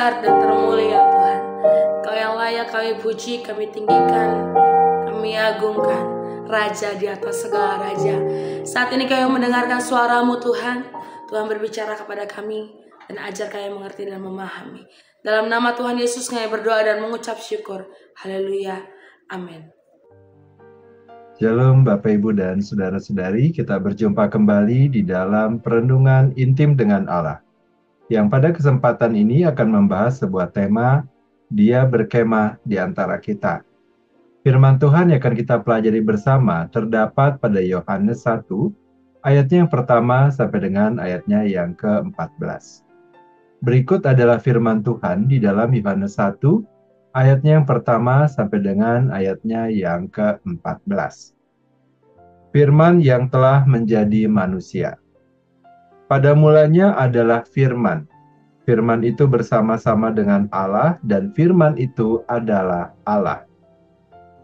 besar dan termulia Tuhan. Kau yang layak kami puji, kami tinggikan, kami agungkan, Raja di atas segala raja. Saat ini kami mendengarkan suara-Mu Tuhan. Tuhan berbicara kepada kami dan ajar kami mengerti dan memahami. Dalam nama Tuhan Yesus kami berdoa dan mengucap syukur. Haleluya. Amin. Shalom Bapak Ibu dan Saudara-saudari, kita berjumpa kembali di dalam Perenungan Intim dengan Allah, yang pada kesempatan ini akan membahas sebuah tema, Dia berkemah di antara kita. Firman Tuhan yang akan kita pelajari bersama terdapat pada Yohanes 1, ayatnya yang pertama sampai dengan ayatnya yang ke-14. Berikut adalah firman Tuhan di dalam Yohanes 1, ayatnya yang pertama sampai dengan ayatnya yang ke-14. Firman yang telah menjadi manusia. Pada mulanya adalah firman. Firman itu bersama-sama dengan Allah dan firman itu adalah Allah.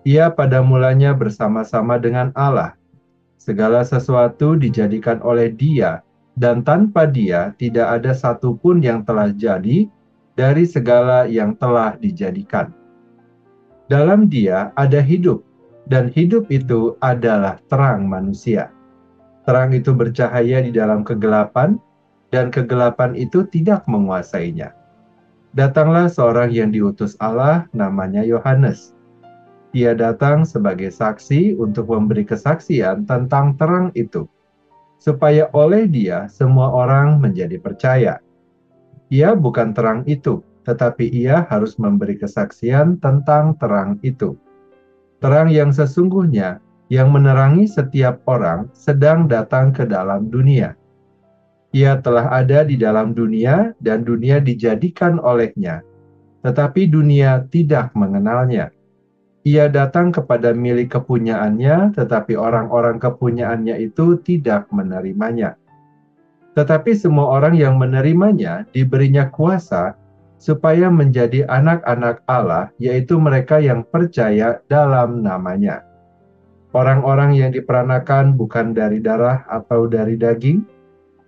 Ia pada mulanya bersama-sama dengan Allah. Segala sesuatu dijadikan oleh Dia, dan tanpa Dia tidak ada satupun yang telah jadi dari segala yang telah dijadikan. Dalam Dia ada hidup, dan hidup itu adalah terang manusia. Terang itu bercahaya di dalam kegelapan, dan kegelapan itu tidak menguasainya. Datanglah seorang yang diutus Allah, namanya Yohanes. Ia datang sebagai saksi untuk memberi kesaksian tentang terang itu, supaya oleh Dia semua orang menjadi percaya. Ia bukan terang itu, tetapi ia harus memberi kesaksian tentang terang itu. Terang yang sesungguhnya, yang menerangi setiap orang, sedang datang ke dalam dunia. Ia telah ada di dalam dunia, dan dunia dijadikan olehnya, tetapi dunia tidak mengenalnya. Ia datang kepada milik kepunyaannya, tetapi orang-orang kepunyaannya itu tidak menerimanya. Tetapi semua orang yang menerimanya diberinya kuasa supaya menjadi anak-anak Allah, yaitu mereka yang percaya dalam namanya. Orang-orang yang diperanakan bukan dari darah atau dari daging,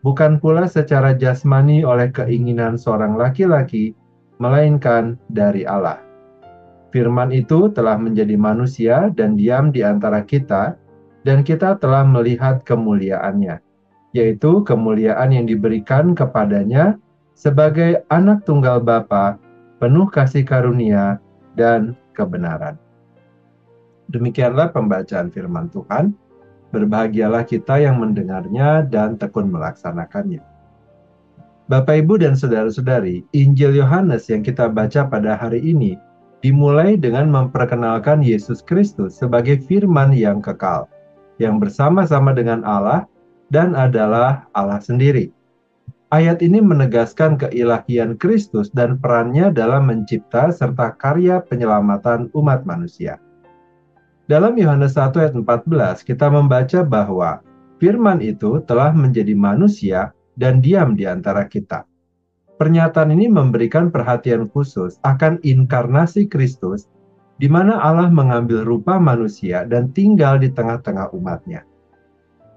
bukan pula secara jasmani oleh keinginan seorang laki-laki, melainkan dari Allah. Firman itu telah menjadi manusia dan diam di antara kita, dan kita telah melihat kemuliaannya, yaitu kemuliaan yang diberikan kepadanya sebagai anak tunggal Bapa, penuh kasih karunia dan kebenaran. Demikianlah pembacaan firman Tuhan. Berbahagialah kita yang mendengarnya dan tekun melaksanakannya. Bapak, Ibu, dan Saudara-saudari, Injil Yohanes yang kita baca pada hari ini dimulai dengan memperkenalkan Yesus Kristus sebagai firman yang kekal, yang bersama-sama dengan Allah dan adalah Allah sendiri. Ayat ini menegaskan keilahian Kristus dan perannya dalam mencipta serta karya penyelamatan umat manusia. Dalam Yohanes 1 ayat 14, kita membaca bahwa firman itu telah menjadi manusia dan diam di antara kita. Pernyataan ini memberikan perhatian khusus akan inkarnasi Kristus, di mana Allah mengambil rupa manusia dan tinggal di tengah-tengah umatnya.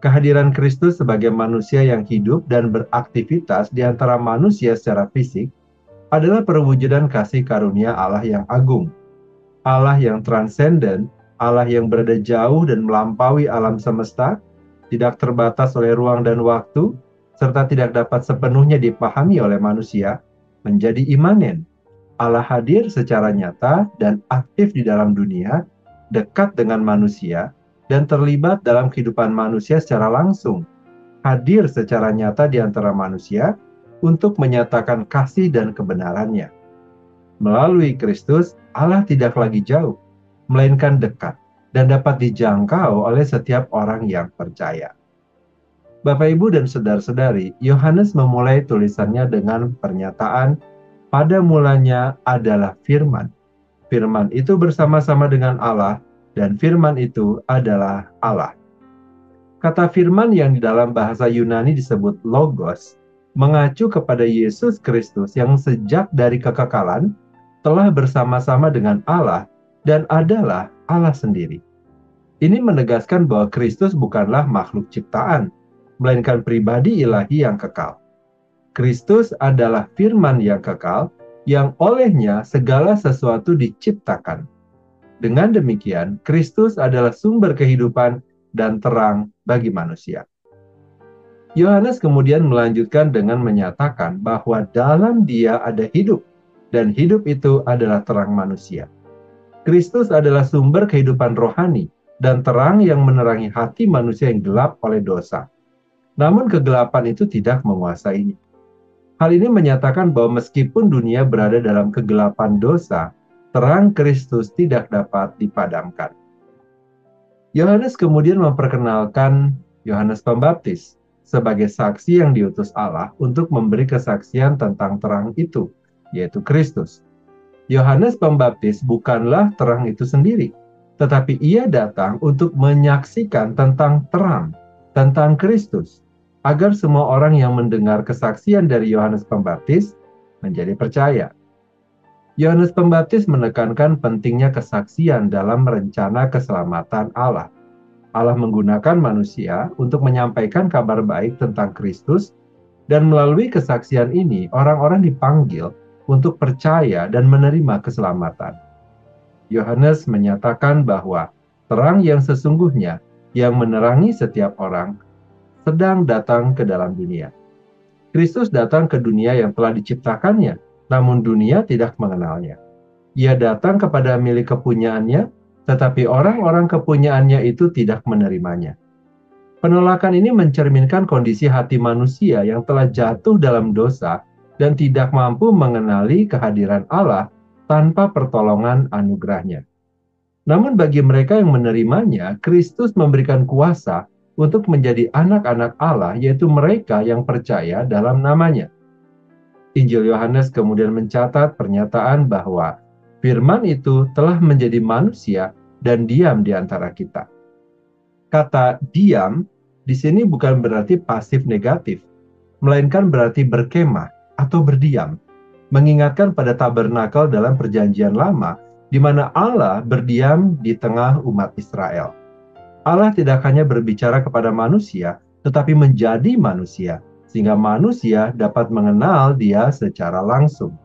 Kehadiran Kristus sebagai manusia yang hidup dan beraktivitas di antara manusia secara fisik adalah perwujudan kasih karunia Allah yang agung. Allah yang transenden, Allah yang berada jauh dan melampaui alam semesta, tidak terbatas oleh ruang dan waktu, serta tidak dapat sepenuhnya dipahami oleh manusia, menjadi imanen. Allah hadir secara nyata dan aktif di dalam dunia, dekat dengan manusia, dan terlibat dalam kehidupan manusia secara langsung, hadir secara nyata di antara manusia untuk menyatakan kasih dan kebenarannya. Melalui Kristus, Allah tidak lagi jauh, melainkan dekat, dan dapat dijangkau oleh setiap orang yang percaya. Bapak, Ibu, dan Saudara-saudari, Yohanes memulai tulisannya dengan pernyataan, pada mulanya adalah firman. Firman itu bersama-sama dengan Allah, dan firman itu adalah Allah. Kata firman yang di dalam bahasa Yunani disebut logos, mengacu kepada Yesus Kristus yang sejak dari kekekalan telah bersama-sama dengan Allah dan adalah Allah sendiri. Ini menegaskan bahwa Kristus bukanlah makhluk ciptaan, melainkan pribadi ilahi yang kekal. Kristus adalah firman yang kekal yang olehnya segala sesuatu diciptakan. Dengan demikian, Kristus adalah sumber kehidupan dan terang bagi manusia. Yohanes kemudian melanjutkan dengan menyatakan bahwa dalam Dia ada hidup, dan hidup itu adalah terang manusia. Kristus adalah sumber kehidupan rohani dan terang yang menerangi hati manusia yang gelap oleh dosa. Namun kegelapan itu tidak menguasainya. Hal ini menyatakan bahwa meskipun dunia berada dalam kegelapan dosa, terang Kristus tidak dapat dipadamkan. Yohanes kemudian memperkenalkan Yohanes Pembaptis sebagai saksi yang diutus Allah untuk memberi kesaksian tentang terang itu, yaitu Kristus. Yohanes Pembaptis bukanlah terang itu sendiri, tetapi ia datang untuk menyaksikan tentang terang, tentang Kristus, agar semua orang yang mendengar kesaksian dari Yohanes Pembaptis menjadi percaya. Yohanes Pembaptis menekankan pentingnya kesaksian dalam rencana keselamatan Allah. Allah menggunakan manusia untuk menyampaikan kabar baik tentang Kristus, dan melalui kesaksian ini orang-orang dipanggil untuk percaya dan menerima keselamatan. Yohanes menyatakan bahwa terang yang sesungguhnya yang menerangi setiap orang sedang datang ke dalam dunia. Kristus datang ke dunia yang telah diciptakannya, namun dunia tidak mengenalnya. Ia datang kepada milik kepunyaannya, tetapi orang-orang kepunyaannya itu tidak menerimanya. Penolakan ini mencerminkan kondisi hati manusia yang telah jatuh dalam dosa dan tidak mampu mengenali kehadiran Allah tanpa pertolongan anugerahnya. Namun bagi mereka yang menerimanya, Kristus memberikan kuasa untuk menjadi anak-anak Allah, yaitu mereka yang percaya dalam namanya. Injil Yohanes kemudian mencatat pernyataan bahwa Firman itu telah menjadi manusia dan diam di antara kita. Kata diam di sini bukan berarti pasif negatif, melainkan berarti berkemah atau berdiam, mengingatkan pada tabernakel dalam Perjanjian Lama, di mana Allah berdiam di tengah umat Israel. Allah tidak hanya berbicara kepada manusia, tetapi menjadi manusia, sehingga manusia dapat mengenal Dia secara langsung.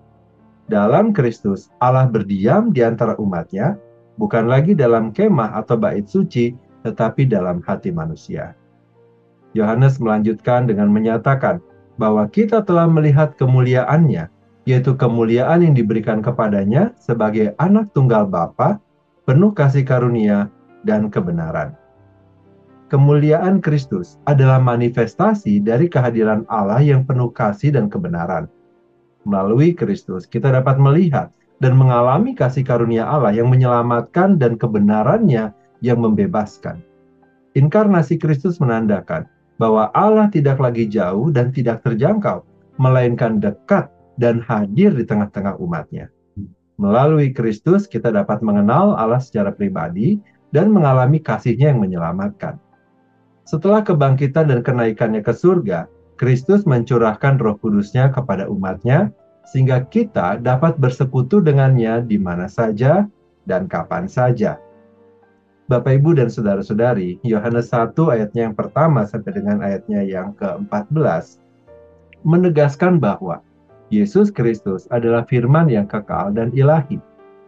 Dalam Kristus, Allah berdiam di antara umatnya, bukan lagi dalam kemah atau bait suci, tetapi dalam hati manusia. Yohanes melanjutkan dengan menyatakan bahwa kita telah melihat kemuliaannya, yaitu kemuliaan yang diberikan kepadanya sebagai anak tunggal Bapa, penuh kasih karunia dan kebenaran. Kemuliaan Kristus adalah manifestasi dari kehadiran Allah yang penuh kasih dan kebenaran. Melalui Kristus, kita dapat melihat dan mengalami kasih karunia Allah yang menyelamatkan dan kebenarannya yang membebaskan. Inkarnasi Kristus menandakan bahwa Allah tidak lagi jauh dan tidak terjangkau, melainkan dekat dan hadir di tengah-tengah umatnya. Melalui Kristus, kita dapat mengenal Allah secara pribadi dan mengalami kasih-Nya yang menyelamatkan. Setelah kebangkitan dan kenaikannya ke surga, Kristus mencurahkan Roh Kudus-Nya kepada umat-Nya, sehingga kita dapat bersekutu dengannya di mana saja dan kapan saja. Bapak, Ibu, dan Saudara-saudari, Yohanes 1 ayatnya yang pertama sampai dengan ayatnya yang ke-14 menegaskan bahwa Yesus Kristus adalah firman yang kekal dan ilahi,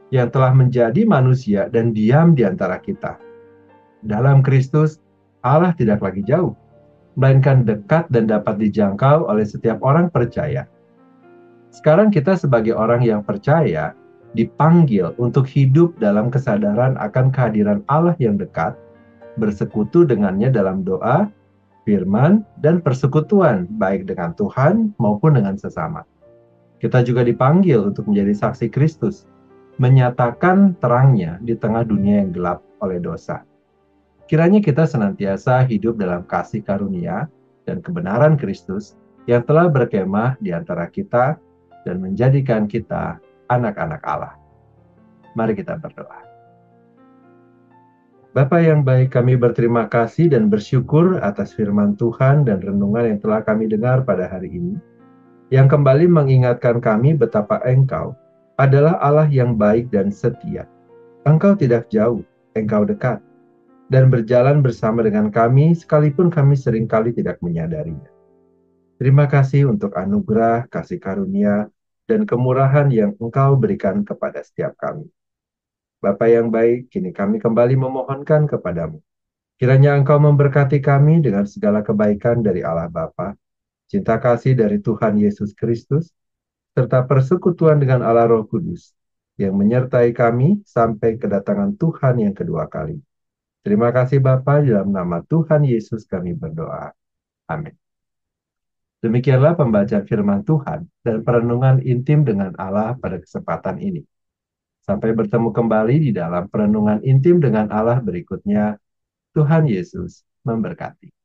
yang telah menjadi manusia dan diam di antara kita. Dalam Kristus, Allah tidak lagi jauh, melainkan dekat dan dapat dijangkau oleh setiap orang percaya. Sekarang kita sebagai orang yang percaya dipanggil untuk hidup dalam kesadaran akan kehadiran Allah yang dekat, bersekutu dengannya dalam doa, firman, dan persekutuan baik dengan Tuhan maupun dengan sesama. Kita juga dipanggil untuk menjadi saksi Kristus, menyatakan terangnya di tengah dunia yang gelap oleh dosa. Kiranya kita senantiasa hidup dalam kasih karunia dan kebenaran Kristus yang telah berkemah di antara kita dan menjadikan kita anak-anak Allah. Mari kita berdoa. Bapa yang baik, kami berterima kasih dan bersyukur atas firman Tuhan dan renungan yang telah kami dengar pada hari ini, yang kembali mengingatkan kami betapa Engkau adalah Allah yang baik dan setia. Engkau tidak jauh, Engkau dekat, dan berjalan bersama dengan kami sekalipun kami seringkali tidak menyadarinya. Terima kasih untuk anugerah, kasih karunia, dan kemurahan yang Engkau berikan kepada setiap kami. Bapa yang baik, kini kami kembali memohonkan kepadamu. Kiranya Engkau memberkati kami dengan segala kebaikan dari Allah Bapa, cinta kasih dari Tuhan Yesus Kristus, serta persekutuan dengan Allah Roh Kudus, yang menyertai kami sampai kedatangan Tuhan yang kedua kali. Terima kasih Bapa, dalam nama Tuhan Yesus kami berdoa. Amin. Demikianlah pembacaan firman Tuhan dan perenungan intim dengan Allah pada kesempatan ini. Sampai bertemu kembali di dalam perenungan intim dengan Allah berikutnya. Tuhan Yesus memberkati.